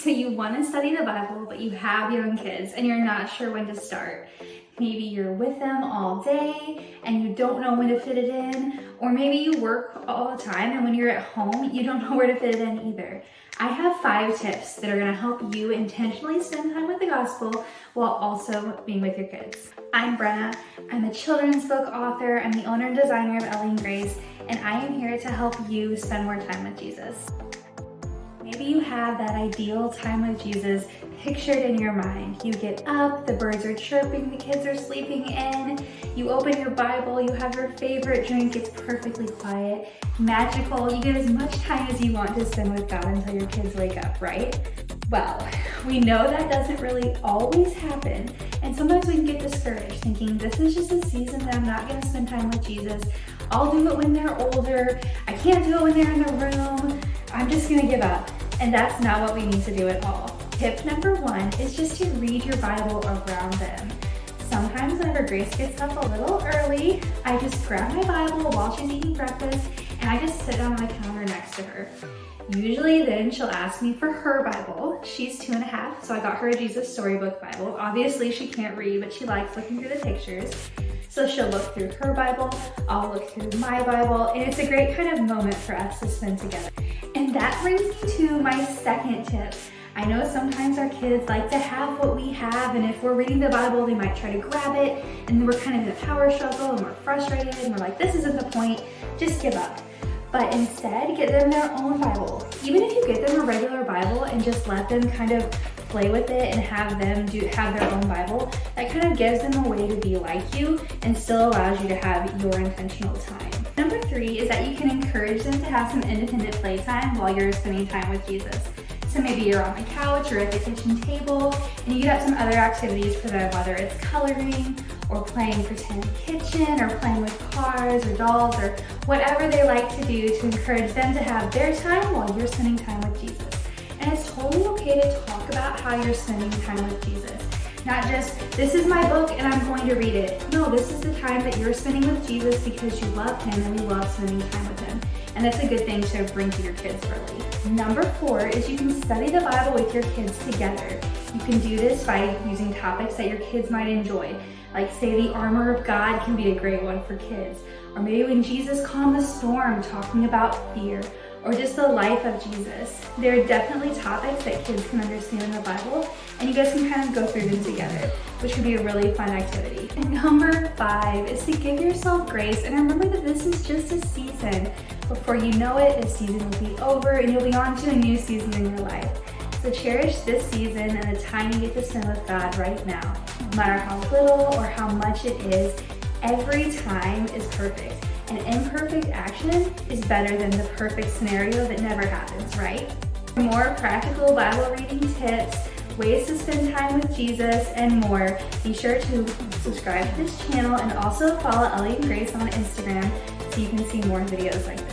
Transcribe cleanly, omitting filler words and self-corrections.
So you want to study the Bible, but you have young kids and you're not sure when to start. Maybe you're with them all day and you don't know when to fit it in, or maybe you work all the time and when you're at home, you don't know where to fit it in either. I have 5 tips that are going to help you intentionally spend time with the gospel while also being with your kids. I'm Brenna. I'm a children's book author. I'm the owner and designer of Ellie and Grace, and I am here to help you spend more time with Jesus. Maybe you have that ideal time with Jesus pictured in your mind. You get up, the birds are chirping, the kids are sleeping in, you open your Bible, you have your favorite drink, it's perfectly quiet, magical, you get as much time as you want to spend with God until your kids wake up, right? Well, we know that doesn't really always happen, and sometimes we can get discouraged thinking this is just a season that I'm not going to spend time with Jesus. I'll do it when they're older. I can't do it when they're in the room. I'm just going to give up. And that's not what we need to do at all. Tip number 1 is just to read your Bible around them. Sometimes whenever Grace gets up a little early, I just grab my Bible while she's eating breakfast and I just sit down on the counter next to her. Usually then she'll ask me for her Bible. She's 2.5, so I got her a Jesus Storybook Bible. Obviously she can't read, but she likes looking through the pictures. So she'll look through her Bible, I'll look through my Bible, and it's a great kind of moment for us to spend together. And that brings me to my second tip. I know sometimes our kids like to have what we have, and if we're reading the Bible, they might try to grab it, and we're kind of in a power struggle, and we're frustrated, and we're like, this isn't the point, just give up. But instead, get them their own Bible. Even if you get them a regular Bible and just let them kind of play with it and have them have their own Bible, that kind of gives them a way to be like you and still allows you to have your intentional time. Number 3 is that you can encourage them to have some independent playtime while you're spending time with Jesus. So maybe you're on the couch or at the kitchen table and you get some other activities for them, whether it's coloring or playing pretend kitchen or playing with cars or dolls or whatever they like to do to encourage them to have their time while you're spending time with Jesus. And it's totally okay to talk about how you're spending time with Jesus. Not just, this is my book and I'm going to read it. No, this is the time that you're spending with Jesus because you love him and you love spending time with him. And that's a good thing to bring to your kids early. Number 4 is you can study the Bible with your kids together. You can do this by using topics that your kids might enjoy. Like say the armor of God can be a great one for kids. Or maybe when Jesus calmed the storm, talking about fear. Or just the life of Jesus. There are definitely topics that kids can understand in the Bible, and you guys can kind of go through them together, which would be a really fun activity. And number 5 is to give yourself grace and remember that this is just a season. Before you know it, this season will be over and you'll be on to a new season in your life. So cherish this season and the time you get to spend with God right now. No matter how little or how much it is, every time is perfect. An imperfect action is better than the perfect scenario that never happens, right? For more practical Bible reading tips, ways to spend time with Jesus, and more, be sure to subscribe to this channel and also follow Ellie and Grace on Instagram so you can see more videos like this.